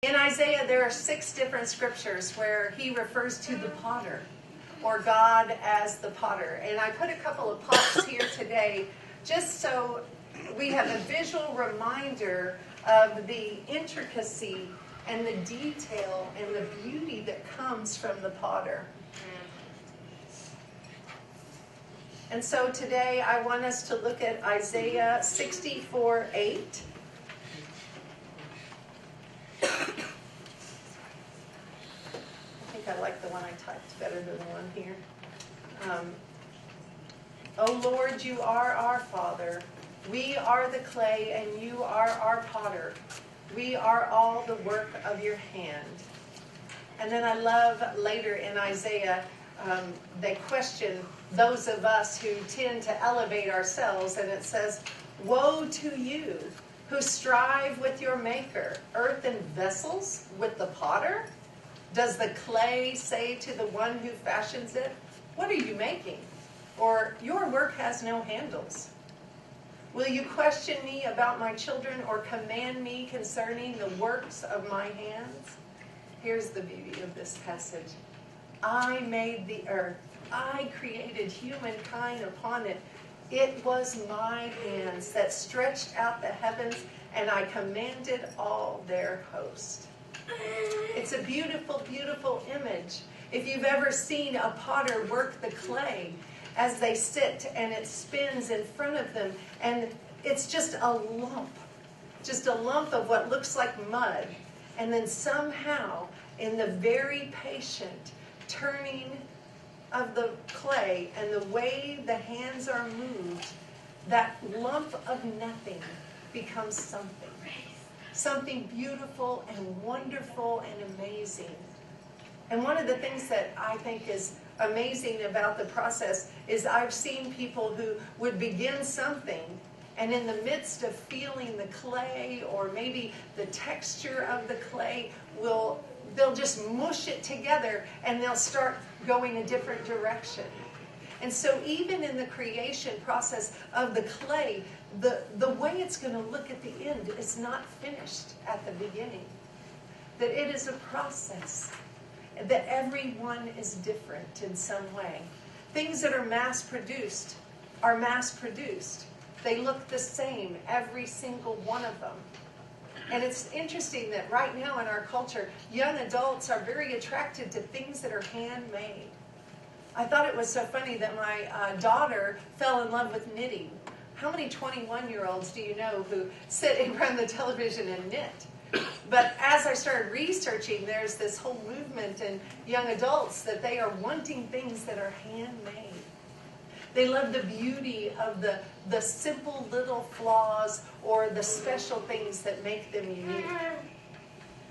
In Isaiah, there are 6 different scriptures where he refers to the potter, or God as the potter. And I put a couple of pots here today just so we have a visual reminder of the intricacy and the detail and the beauty that comes from the potter. And so today I want us to look at Isaiah 64:8. I think I like the one I typed better than the one here. O Lord, you are our Father. We are the clay and you are our potter. We are all the work of your hand. And then I love later in Isaiah, they question those of us who tend to elevate ourselves, and it says, woe to you who strive with your maker, earthen vessels with the potter? Does the clay say to the one who fashions it, what are you making? Or your work has no handles. Will you question me about my children or command me concerning the works of my hands? Here's the beauty of this passage. I made the earth. I created humankind upon it. It was my hands that stretched out the heavens, and I commanded all their host. It's a beautiful, beautiful image. If you've ever seen a potter work the clay as they sit and it spins in front of them, and it's just a lump of what looks like mud. And then somehow, in the very patient turning of the clay and the way the hands are moved, that lump of nothing becomes something. Something beautiful and wonderful and amazing. And one of the things that I think is amazing about the process is I've seen people who would begin something, and in the midst of feeling the clay or maybe the texture of the clay, they'll just mush it together and they'll start going a different direction. And so even in the creation process of the clay, the way it's going to look at the end is not finished at the beginning. That it is a process. That everyone is different in some way. Things that are mass-produced are mass-produced. They look the same, every single one of them. And it's interesting that right now in our culture, young adults are very attracted to things that are handmade. I thought it was so funny that my daughter fell in love with knitting. How many 21-year-olds do you know who sit in front of the television and knit? But as I started researching, there's this whole movement in young adults that they are wanting things that are handmade. They love the beauty of the simple little flaws or the special things that make them unique.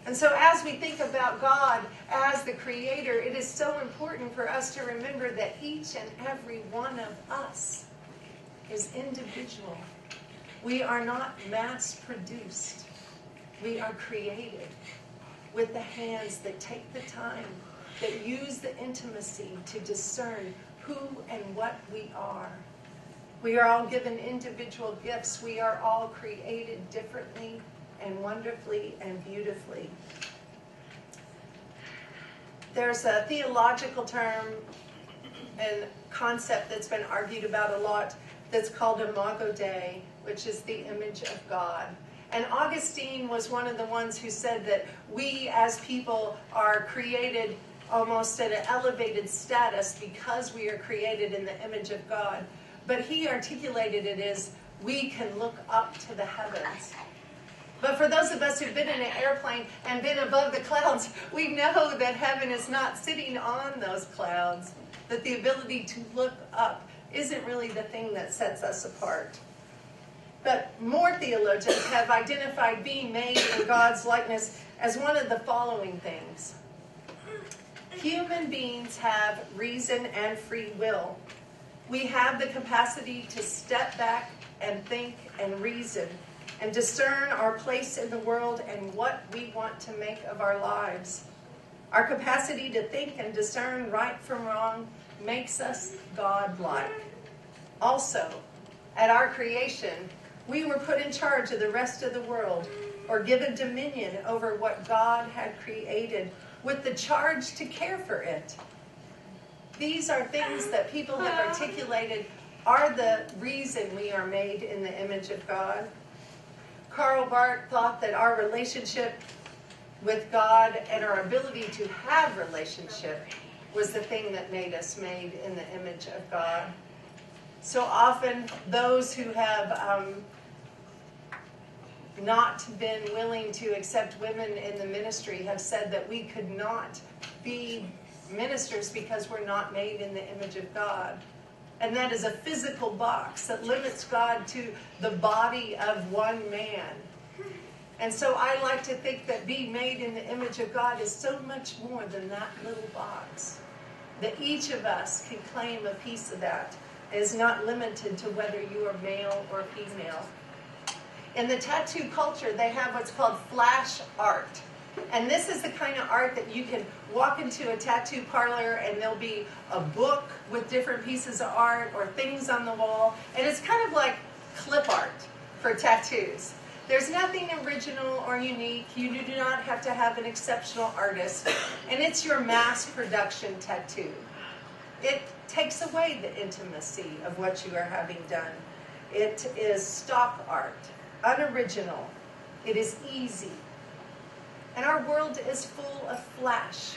And so as we think about God as the Creator, it is so important for us to remember that each and every one of us is individual. We are not mass-produced. We are created with the hands that take the time, that use the intimacy to discern who and what we are. We are all given individual gifts. We are all created differently and wonderfully and beautifully. There's a theological term and concept that's been argued about a lot that's called imago Dei, which is the image of God. And Augustine was one of the ones who said that we as people are created almost at an elevated status because we are created in the image of God. But he articulated it as we can look up to the heavens. But for those of us who've been in an airplane and been above the clouds, we know that heaven is not sitting on those clouds, that the ability to look up isn't really the thing that sets us apart. But more theologians have identified being made in God's likeness as one of the following things. Human beings have reason and free will. We have the capacity to step back and think and reason and discern our place in the world and what we want to make of our lives. Our capacity to think and discern right from wrong makes us God-like. Also, at our creation, We were put in charge of the rest of the world, or given dominion over what God had created, with the charge to care for it. These are things that people have articulated are the reason we are made in the image of God. Karl Barth thought that our relationship with God and our ability to have relationship was the thing that made us made in the image of God. So often, those who have not been willing to accept women in the ministry have said that we could not be ministers because we're not made in the image of God. And that is a physical box that limits God to the body of one man. And so I like to think that being made in the image of God is so much more than that little box. That each of us can claim a piece of that. It is not limited to whether you are male or female. In the tattoo culture, they have what's called flash art. And this is the kind of art that you can walk into a tattoo parlor and there'll be a book with different pieces of art or things on the wall. And it's kind of like clip art for tattoos. There's nothing original or unique. You do not have to have an exceptional artist. And it's your mass production tattoo. It takes away the intimacy of what you are having done. It is stock art, unoriginal. It is easy. And our world is full of flash.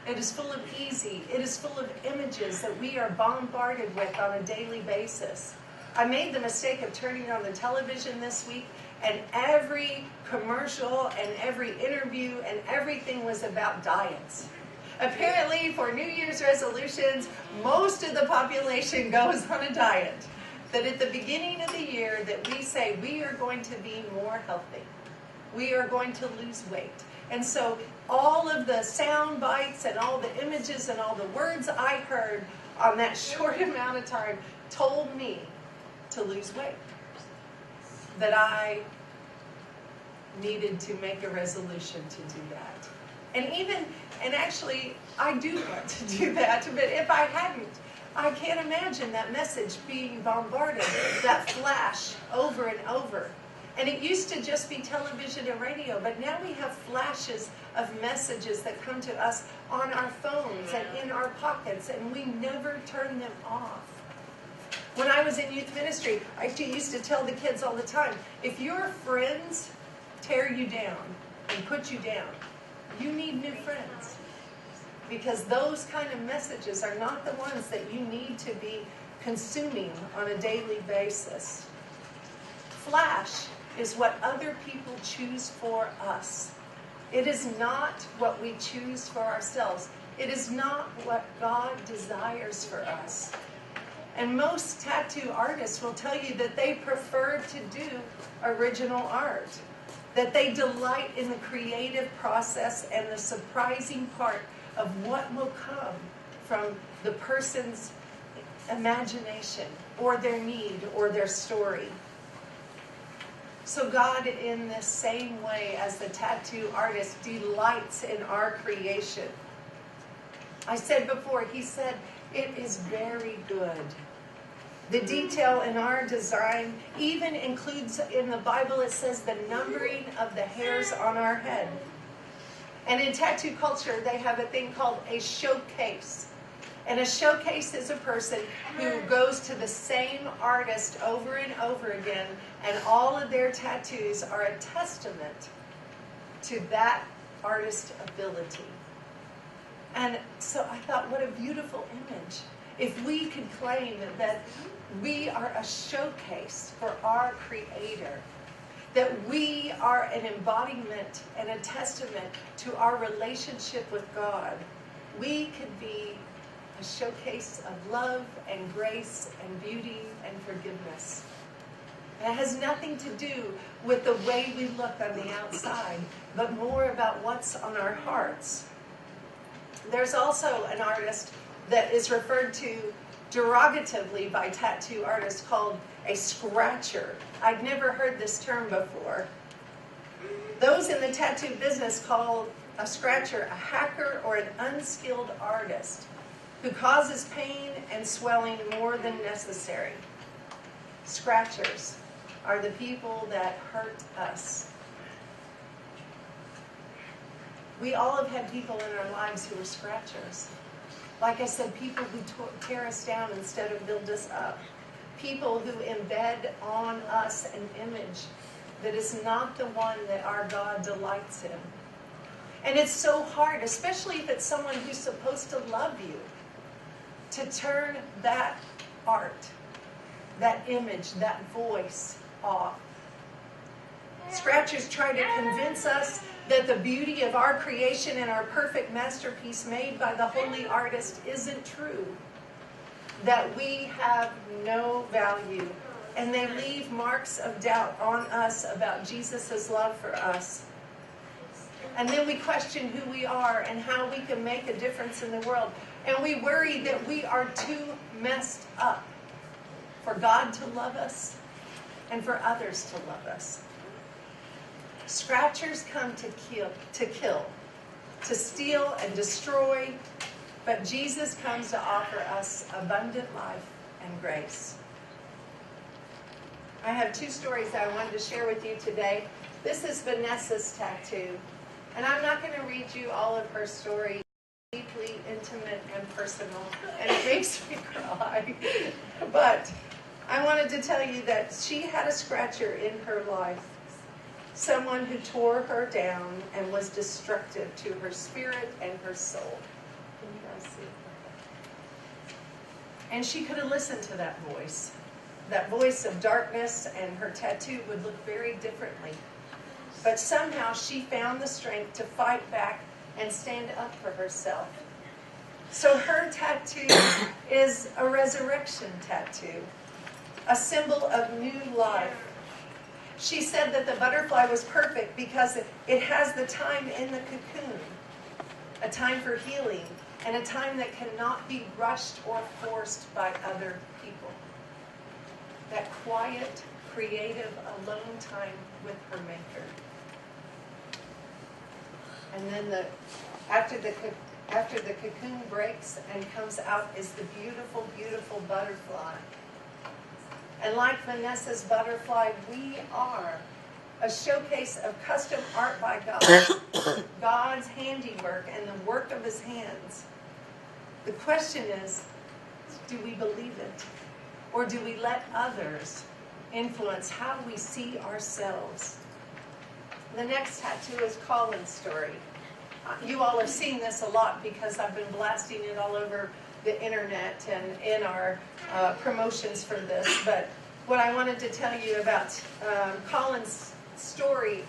It is full of easy. It is full of images that we are bombarded with on a daily basis. I made the mistake of turning on the television this week, and every commercial and every interview and everything was about diets. Apparently, for New Year's resolutions, most of the population goes on a diet. That at the beginning of the year that we say we are going to be more healthy. We are going to lose weight. And so all of the sound bites and all the images and all the words I heard on that short amount of time told me to lose weight. That I needed to make a resolution to do that. And actually, I do want to do that, but if I hadn't, I can't imagine that message being bombarded, that flash over and over. And it used to just be television and radio, but now we have flashes of messages that come to us on our phones and in our pockets, and we never turn them off. When I was in youth ministry, I used to tell the kids all the time, if your friends tear you down and put you down, you need new friends. Because those kind of messages are not the ones that you need to be consuming on a daily basis. Flash is what other people choose for us. It is not what we choose for ourselves. It is not what God desires for us. And most tattoo artists will tell you that they prefer to do original art. That they delight in the creative process and the surprising part of what will come from the person's imagination or their need or their story. So God, in the same way as the tattoo artist, delights in our creation. I said before, he said, it is very good. The detail in our design even includes, in the Bible it says, the numbering of the hairs on our head. And in tattoo culture, they have a thing called a showcase. And a showcase is a person who goes to the same artist over and over again, and all of their tattoos are a testament to that artist's ability. And so I thought, what a beautiful image. If we could claim that we are a showcase for our Creator, that we are an embodiment and a testament to our relationship with God, we could be a showcase of love and grace and beauty and forgiveness. And it has nothing to do with the way we look on the outside, but more about what's on our hearts. There's also an artist that is referred to derogatively by tattoo artists called a scratcher. I'd never heard this term before. Those in the tattoo business call a scratcher a hacker or an unskilled artist who causes pain and swelling more than necessary. Scratchers. are the people that hurt us. We all have had people in our lives who were scratchers. Like I said, people who tear us down instead of build us up. People who embed on us an image that is not the one that our God delights in. And it's so hard, especially if it's someone who's supposed to love you, to turn that art, that image, that voice off. Scratchers try to convince us that the beauty of our creation and our perfect masterpiece made by the holy artist isn't true. That we have no value. And they leave marks of doubt on us about Jesus' love for us. And then we question who we are and how we can make a difference in the world. And we worry that we are too messed up for God to love us and for others to love us. Scratchers come to kill, to steal and destroy, but Jesus comes to offer us abundant life and grace. I have two stories that I wanted to share with you today. This is Vanessa's tattoo, and I'm not going to read you all of her story. Deeply intimate and personal, and it makes me cry. But I wanted to tell you that she had a scratcher in her life. Someone who tore her down and was destructive to her spirit and her soul. Can you guys see? And she could have listened to that voice of darkness, and her tattoo would look very differently. But somehow she found the strength to fight back and stand up for herself. So her tattoo is a resurrection tattoo, a symbol of new life. She said that the butterfly was perfect because it has the time in the cocoon, a time for healing, and a time that cannot be rushed or forced by other people. That quiet, creative, alone time with her Maker. And then after the cocoon breaks and comes out is the beautiful, beautiful butterfly. And like Vanessa's butterfly, we are a showcase of custom art by God, God's handiwork and the work of his hands. The question is, do we believe it? Or do we let others influence how we see ourselves? The next tattoo is Colin's story. You all have seen this a lot because I've been blasting it all over the internet and in our promotions for this. But what I wanted to tell you about Colin's story,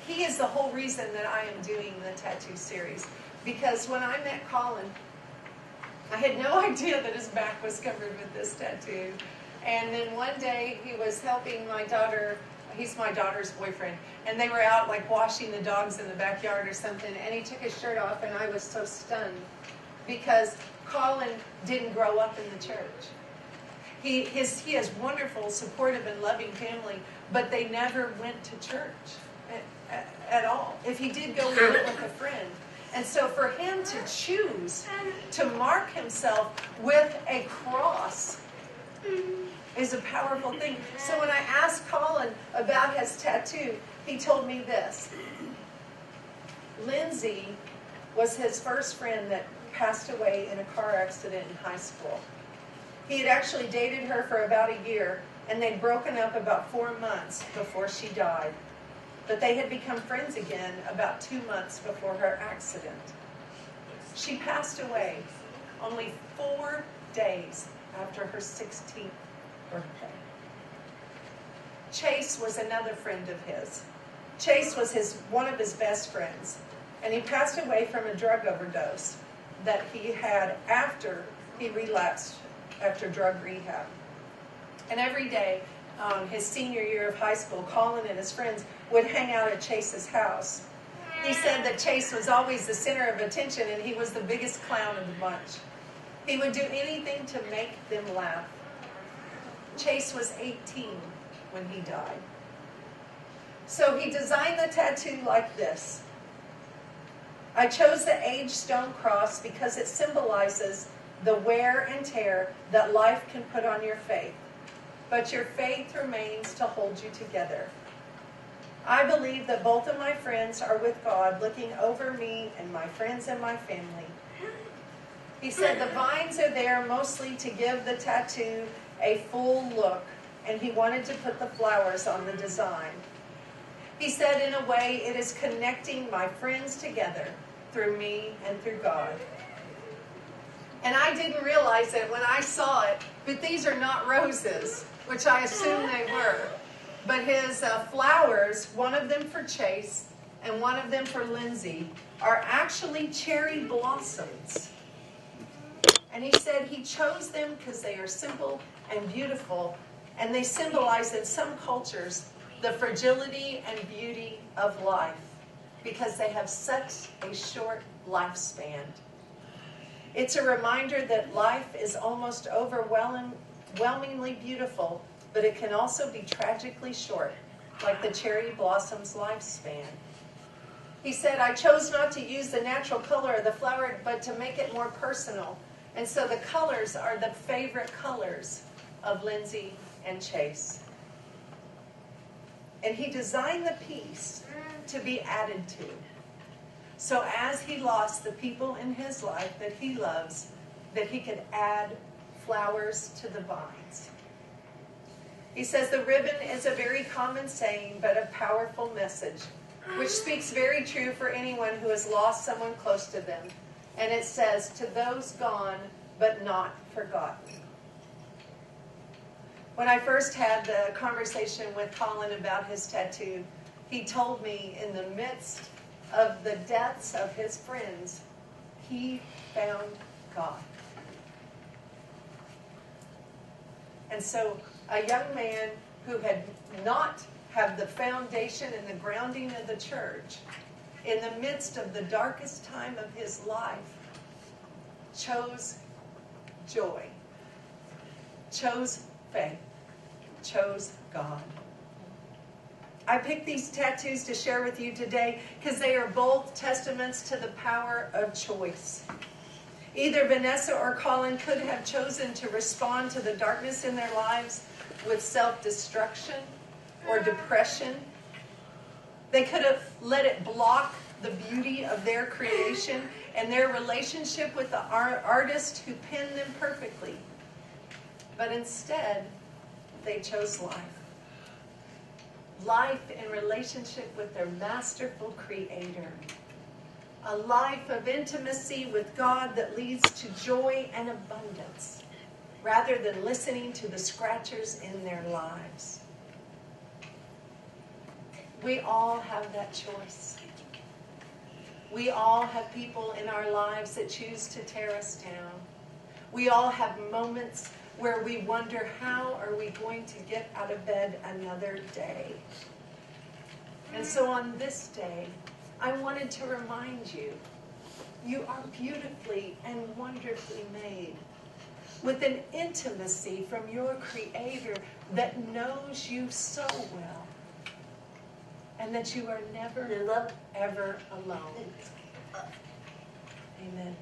he is the whole reason that I am doing the tattoo series. Because when I met Colin, I had no idea that his back was covered with this tattoo. And then one day he was helping my daughter. He's my daughter's boyfriend. And they were out like washing the dogs in the backyard or something. And he took his shirt off and I was so stunned. Because Colin didn't grow up in the church. He has wonderful, supportive, and loving family. But they never went to church at all. If he did go, he went with a friend. And so for him to choose to mark himself with a cross is a powerful thing. So when I asked Colin about his tattoo, he told me this. Lindsay was his first friend that passed away in a car accident in high school. He had actually dated her for about a year, and they'd broken up about 4 months before she died. But they had become friends again about 2 months before her accident. She passed away only 4 days after her 16th birthday. Chase was another friend of his. Chase was one of his best friends, and he passed away from a drug overdose that he had after he relapsed after drug rehab. And every day, his senior year of high school, Colin and his friends would hang out at Chase's house. He said that Chase was always the center of attention and he was the biggest clown of the bunch. He would do anything to make them laugh. Chase was 18 when he died. So he designed the tattoo like this. I chose the aged stone cross because it symbolizes the wear and tear that life can put on your faith. but your faith remains to hold you together. I believe that both of my friends are with God, looking over me and my friends and my family. He said the vines are there mostly to give the tattoo a full look, and he wanted to put the flowers on the design. He said, in a way, it is connecting my friends together through me and through God. And I didn't realize it when I saw it, but these are not roses, which I assumed they were. But his flowers, one of them for Chase and one of them for Lindsay, are actually cherry blossoms. And he said he chose them because they are simple and beautiful, and they symbolize in some cultures the fragility and beauty of life because they have such a short lifespan. It's a reminder that life is almost overwhelmingly beautiful, but it can also be tragically short, like the cherry blossom's lifespan. He said, I chose not to use the natural color of the flower, but to make it more personal. And so the colors are the favorite colors of Lindsay and Chase. And he designed the piece to be added to. So as he lost the people in his life that he loves, that he could add flowers to the vines. He says the ribbon is a very common saying, but a powerful message, which speaks very true for anyone who has lost someone close to them. And it says, to those gone, but not forgotten. When I first had the conversation with Colin about his tattoo, he told me in the midst of the deaths of his friends, he found God. And so a young man who had not had the foundation and the grounding of the church, in the midst of the darkest time of his life, chose joy, chose faith, chose God. I picked these tattoos to share with you today because they are both testaments to the power of choice. Either Vanessa or Colin could have chosen to respond to the darkness in their lives with self-destruction or depression. They could have let it block the beauty of their creation and their relationship with the artist who penned them perfectly. But instead, they chose life. Life in relationship with their masterful Creator. A life of intimacy with God that leads to joy and abundance, rather than listening to the scratchers in their lives. We all have that choice. We all have people in our lives that choose to tear us down. We all have moments where we wonder, how are we going to get out of bed another day? And so on this day, I wanted to remind you, you are beautifully and wonderfully made, with an intimacy from your Creator that knows you so well, and that you are never, ever alone. Amen.